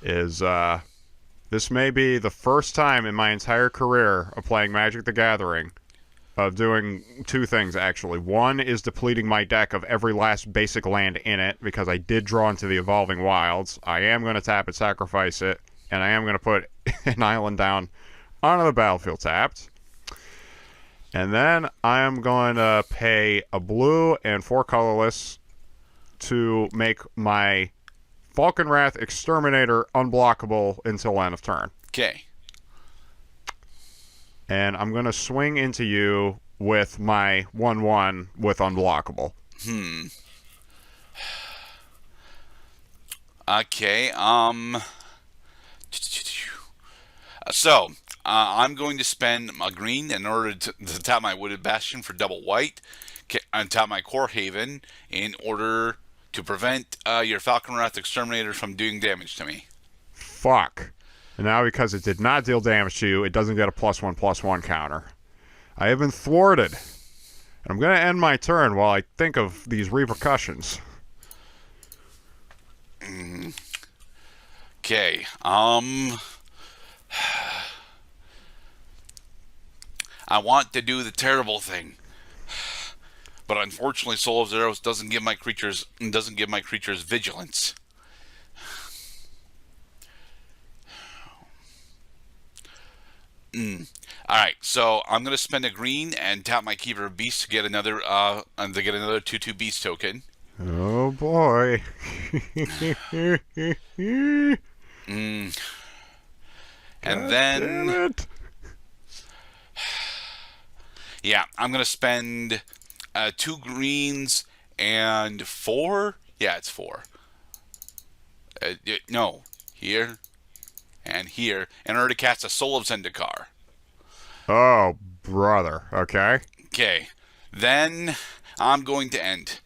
is this may be the first time in my entire career of playing Magic the Gathering of doing two things, actually. One is depleting my deck of every last basic land in it, because I did draw into the Evolving Wilds. I am going to tap it, sacrifice it, and I am going to put an island down onto the battlefield tapped. And then I am going to pay a blue and 4 colorless to make my Falconwrath Exterminator unblockable until end of turn. Okay. And I'm going to swing into you with my 1/1 with unblockable. Okay, So, I'm going to spend a green in order to tap my Wooded Bastion for double white, and tap my Core Haven in order to prevent your Falconwrath Exterminator from doing damage to me. Fuck. And now, because it did not deal damage to you, it doesn't get a +1/+1 counter. I have been thwarted. And I'm going to end my turn while I think of these repercussions. Okay, I want to do the terrible thing, but unfortunately, Soul of Zeros doesn't give my creatures vigilance. All right, so I'm gonna spend a green and tap my Keeper of Beasts to get another 2/2 Beast token. Oh boy. And then, damn it. Yeah, I'm gonna spend 2 greens and 4. Yeah, it's 4. No, here and here in order to cast a Soul of Zendikar. Oh, brother. Okay. Okay, then I'm going to end.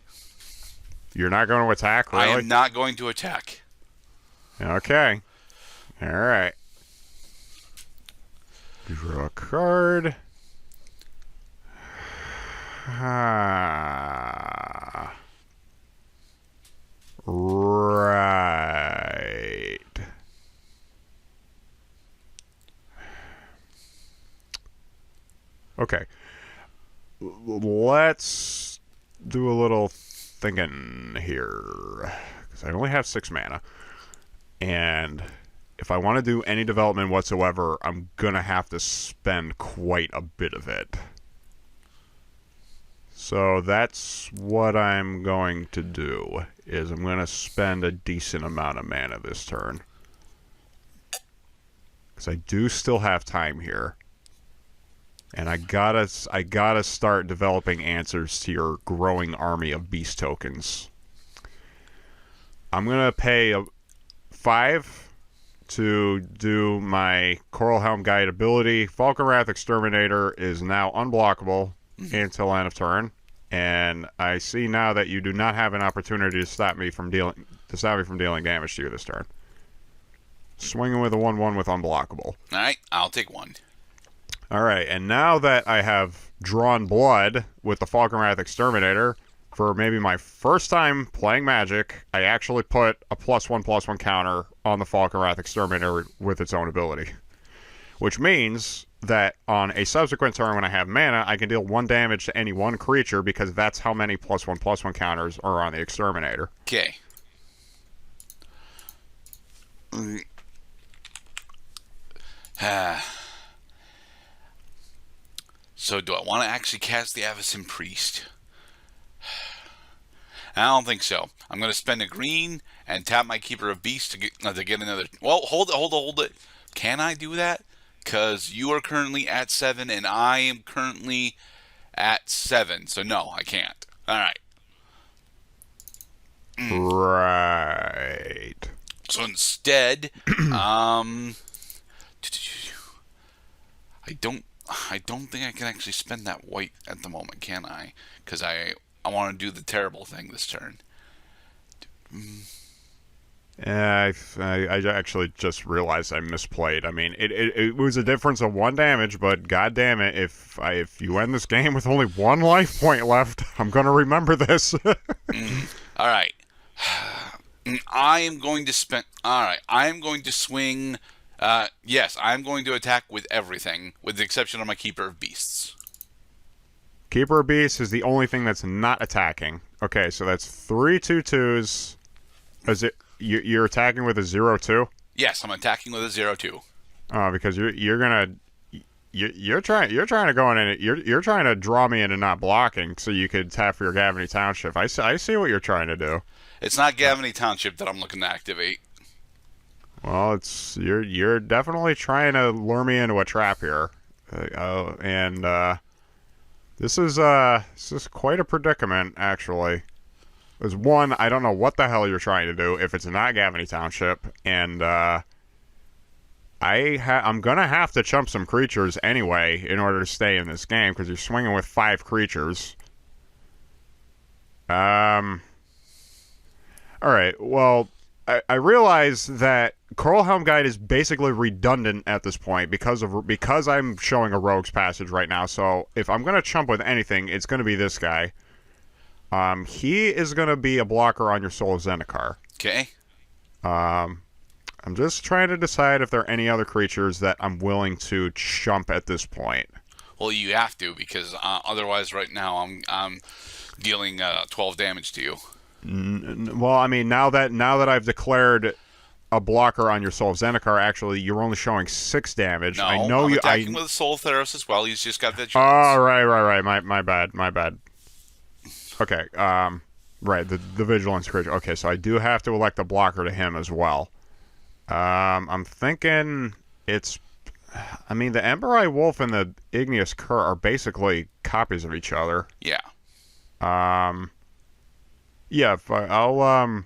You're not going to attack, really? I am not going to attack. Okay. All right. Draw a card. Right. Okay. Let's do a little thinking here, because I only have 6 mana. And if I want to do any development whatsoever, I'm going to have to spend quite a bit of it. So that's what I'm going to do, is I'm going to spend a decent amount of mana this turn. Because I do still have time here. And I gotta start developing answers to your growing army of beast tokens. I'm going to pay 5 to do my Coral Helm Guide ability. Falconwrath Exterminator is now unblockable until end of turn, and I see now that you do not have an opportunity to stop me from dealing damage to you this turn. Swinging with a 1/1 with unblockable. All right, I'll take 1. All right, and now that I have drawn blood with the Falconwrath Exterminator, for maybe my first time playing Magic, I actually put a +1/+1 counter on the Falconwrath Exterminator with its own ability. Which means that on a subsequent turn when I have mana, I can deal 1 damage to any one creature, because that's how many +1/+1 counters are on the Exterminator. Okay. So do I want to actually cast the Avacyn Priest? I don't think so. I'm going to spend a green and tap my Keeper of Beasts to get another... Well, hold it. Can I do that? Because you are currently at 7 and I am currently at 7. So no, I can't. All right. Right. So instead, I don't think I can actually spend that white at the moment, can I? Because I want to do the terrible thing this turn. I actually just realized I misplayed. I mean, it was a difference of 1 damage, but god damn it, if you end this game with only 1 life point left, I'm gonna remember this. All right. I am going to spend. All right, I am going to swing. Yes, I am going to attack with everything, with the exception of my Keeper of Beasts. Keeper of Beasts is the only thing that's not attacking. Okay, so that's 3/2/2s. Is it you're attacking with a 0/2? Yes, I'm attacking with a 0/2. Because you're trying to go in and you're trying to draw me into not blocking so you could tap for your Gavany Township. I see what you're trying to do. It's not Gavany Township that I'm looking to activate. Well, it's you're definitely trying to lure me into a trap here, this is quite a predicament actually. There's one, I don't know what the hell you're trying to do if it's not Gavany Township, and I'm gonna have to chump some creatures anyway in order to stay in this game because you're swinging with 5 creatures. All right. Well, I realize that Coral Helm Guide is basically redundant at this point because I'm showing a Rogue's Passage right now. So if I'm gonna chump with anything, it's gonna be this guy. He is gonna be a blocker on your Soul of Zendikar. Okay. I'm just trying to decide if there are any other creatures that I'm willing to chump at this point. Well, you have to because otherwise, right now I'm dealing 12 damage to you. Well, I mean, now that I've declared a blocker on your Soul of Zendikar, actually, you're only showing 6 damage. No, I know I'm you. attacking with Soul of Theros as well. He's just got vigilance. Oh, right. My bad. Okay. Right. The vigilance creature. Okay, so I do have to elect a blocker to him as well. I'm thinking it's. I mean, the Embereye Wolf and the Igneous Cur are basically copies of each other. Yeah. Yeah. I'll.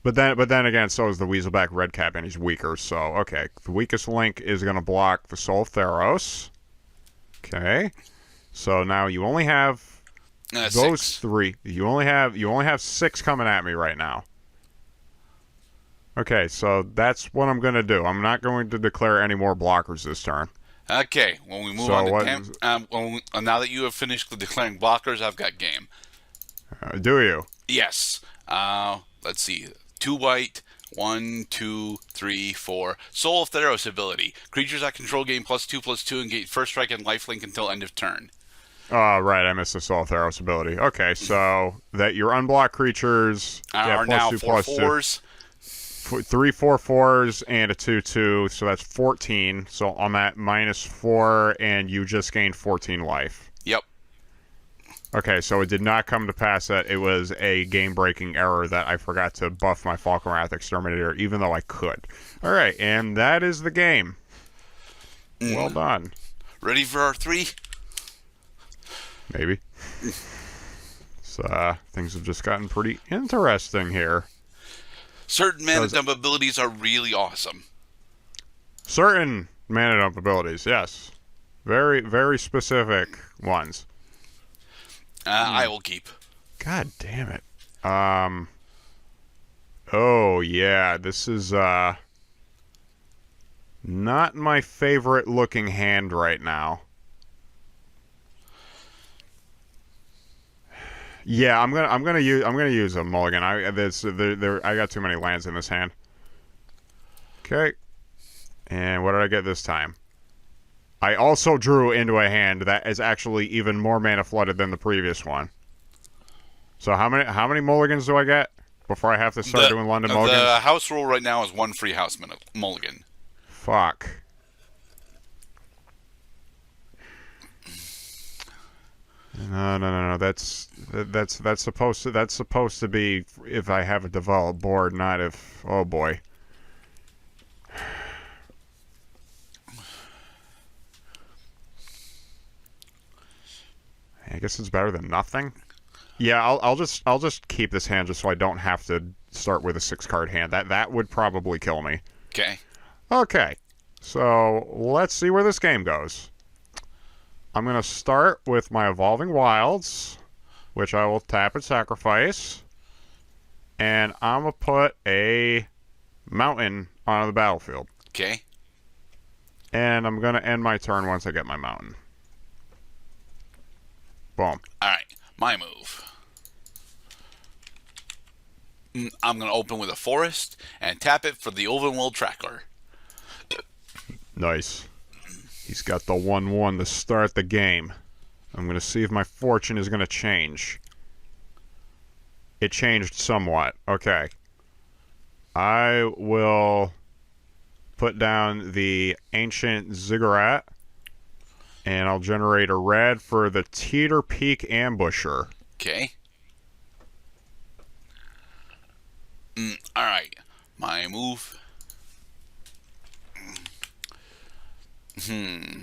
But then again, so is the Weaselback Redcap, and he's weaker. So okay, the weakest link is going to block the Soul of Theros. Okay. So now you only have those 6. 3. You only have 6 coming at me right now. Okay, so that's what I'm going to do. I'm not going to declare any more blockers this turn. Okay, when we move So on to now that you have finished declaring blockers, I've got game. Do you? Yes. Let's see. 2 white. 1, 2, 3, 4. Soul of Theros ability. Creatures that control gain +2/+2 and gain first strike and lifelink until end of turn. Oh, right. I missed the Soul of Theros ability. Okay, so that your unblocked creatures Are now 4 4s. 3 4/4s and a 2/2, so that's 14. So on that -4, and you just gained 14 life. Yep. Okay, so it did not come to pass that it was a game-breaking error that I forgot to buff my Falconwrath Exterminator, even though I could. All right, and that is the game. Well done. Ready for our 3? Maybe. So things have just gotten pretty interesting here. Certain mana dump abilities are really awesome. Certain mana dump abilities, yes. Very, very specific ones. I will keep. God damn it. Oh, yeah, this is, not my favorite looking hand right now. Yeah, I'm gonna use a mulligan. I got too many lands in this hand. Okay. And what did I get this time? I also drew into a hand that is actually even more mana flooded than the previous one. So how many mulligans do I get before I have to start doing London mulligans? The house rule right now is 1 free house mulligan. Fuck. No. That's supposed to be if I have a developed board, not if. Oh boy. I guess it's better than nothing. Yeah, I'll just keep this hand just so I don't have to start with a 6-card hand. That would probably kill me. Okay. Okay. So let's see where this game goes. I'm going to start with my Evolving Wilds, which I will tap and sacrifice. And I'm going to put a mountain on the battlefield. Okay. And I'm going to end my turn once I get my mountain. Boom. All right. My move. I'm going to open with a forest and tap it for the overworld tracker. Nice. He's got the 1/1 to start the game. I'm going to see if my fortune is going to change. It changed somewhat. Okay. I will put down the ancient ziggurat, and I'll generate a red for the Teeter Peak Ambusher. Okay. Alright. My move. Alright,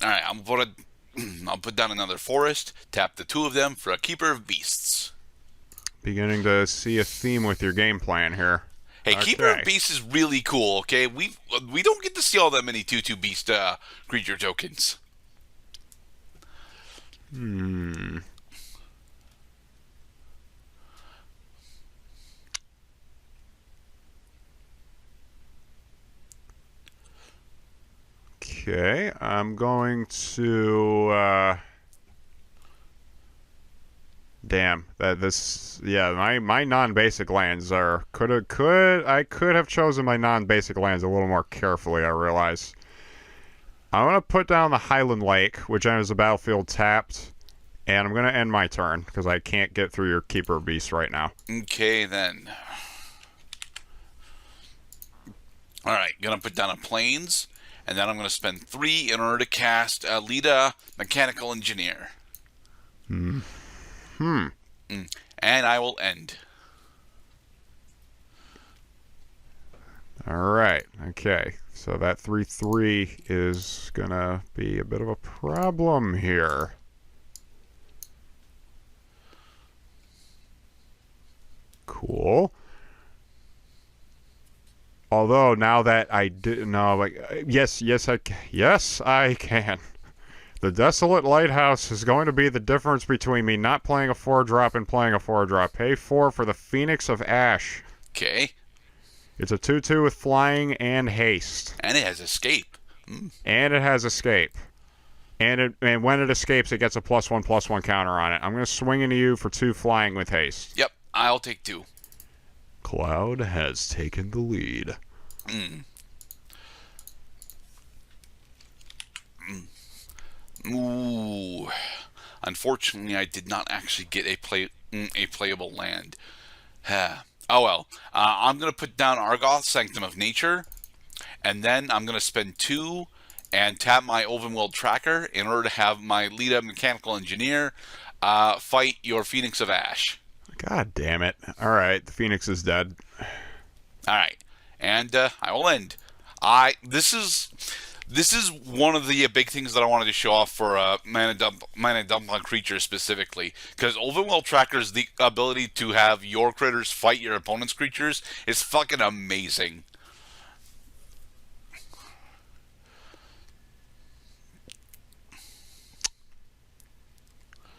I'll put down another forest, tap the 2 of them for a Keeper of Beasts. Beginning to see a theme with your game plan here. Hey, Okay. Keeper of Beasts is really cool, okay? We don't get to see all that many 2/2 beast creature tokens. Okay, I'm going to damn, my non-basic lands are I could have chosen my non-basic lands a little more carefully, I realize. I'm going to put down the Highland Lake, which enters the battlefield tapped, and I'm going to end my turn because I can't get through your Keeper Beast right now. Okay, then. Alright, gonna put down a Plains, and then I'm gonna spend 3 in order to cast Lita, Mechanical Engineer. And I will end. Alright, okay. So that 3/3 is gonna be a bit of a problem here. Cool. Although now that I did yes, I can. The Desolate Lighthouse is going to be the difference between me not playing a 4-drop and playing a 4-drop. Pay 4 for the Phoenix of Ash. Okay. It's a 2/2 with flying and haste. And it has escape. And it has escape. And when it escapes, it gets a +1/+1 counter on it. I'm going to swing into you for 2 flying with haste. Yep, I'll take 2. Cloud has taken the lead. Ooh. Unfortunately, I did not actually get a playable land. Oh well. I'm going to put down Argoth, Sanctum of Nature, and then I'm going to spend 2 and tap my Overworld Tracker in order to have my Lita Mechanical Engineer fight your Phoenix of Ash. God damn it. Alright, the Phoenix is dead. Alright. And I will end. This is one of the big things that I wanted to show off for mana dump on creatures specifically, because Overworld Tracker's the ability to have your critters fight your opponent's creatures is fucking amazing.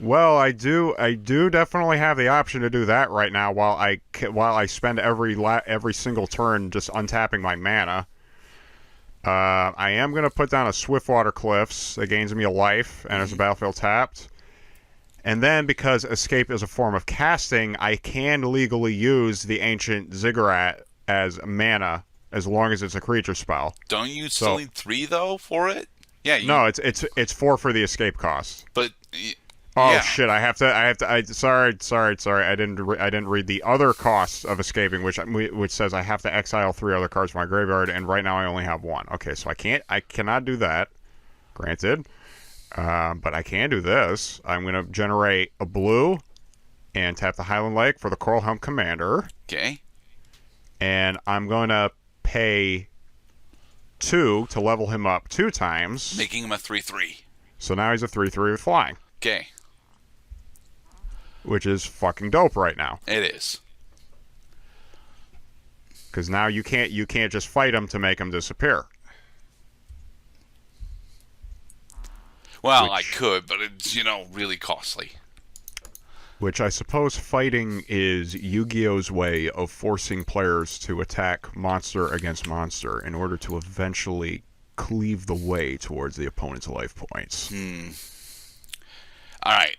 Well, I do definitely have the option to do that right now while I spend every single turn just untapping my mana. I am going to put down a Swiftwater Cliffs that gains me a life and is a battlefield tapped. And then, because Escape is a form of casting, I can legally use the Ancient Ziggurat as mana as long as it's a creature spell. Don't you still need 3 though for it? Yeah. No, it's 4 for the escape cost. But oh yeah. shit! Sorry. I didn't read the other costs of escaping, which says I have to exile 3 other cards from my graveyard, and right now I only have 1. Okay, so I cannot do that. Granted, but I can do this. I'm gonna generate a blue, and tap the Highland Lake for the Coral Helm Commander. Okay. And I'm gonna pay 2 to level him up 2 times, Making him a 3/3. so now he's a 3/3 with flying. Okay. Which is fucking dope right now. It is. Because now you can't just fight him to make him disappear. Well, I could, but it's, really costly. Which I suppose fighting is Yu-Gi-Oh's way of forcing players to attack monster against monster in order to eventually cleave the way towards the opponent's life points. All right.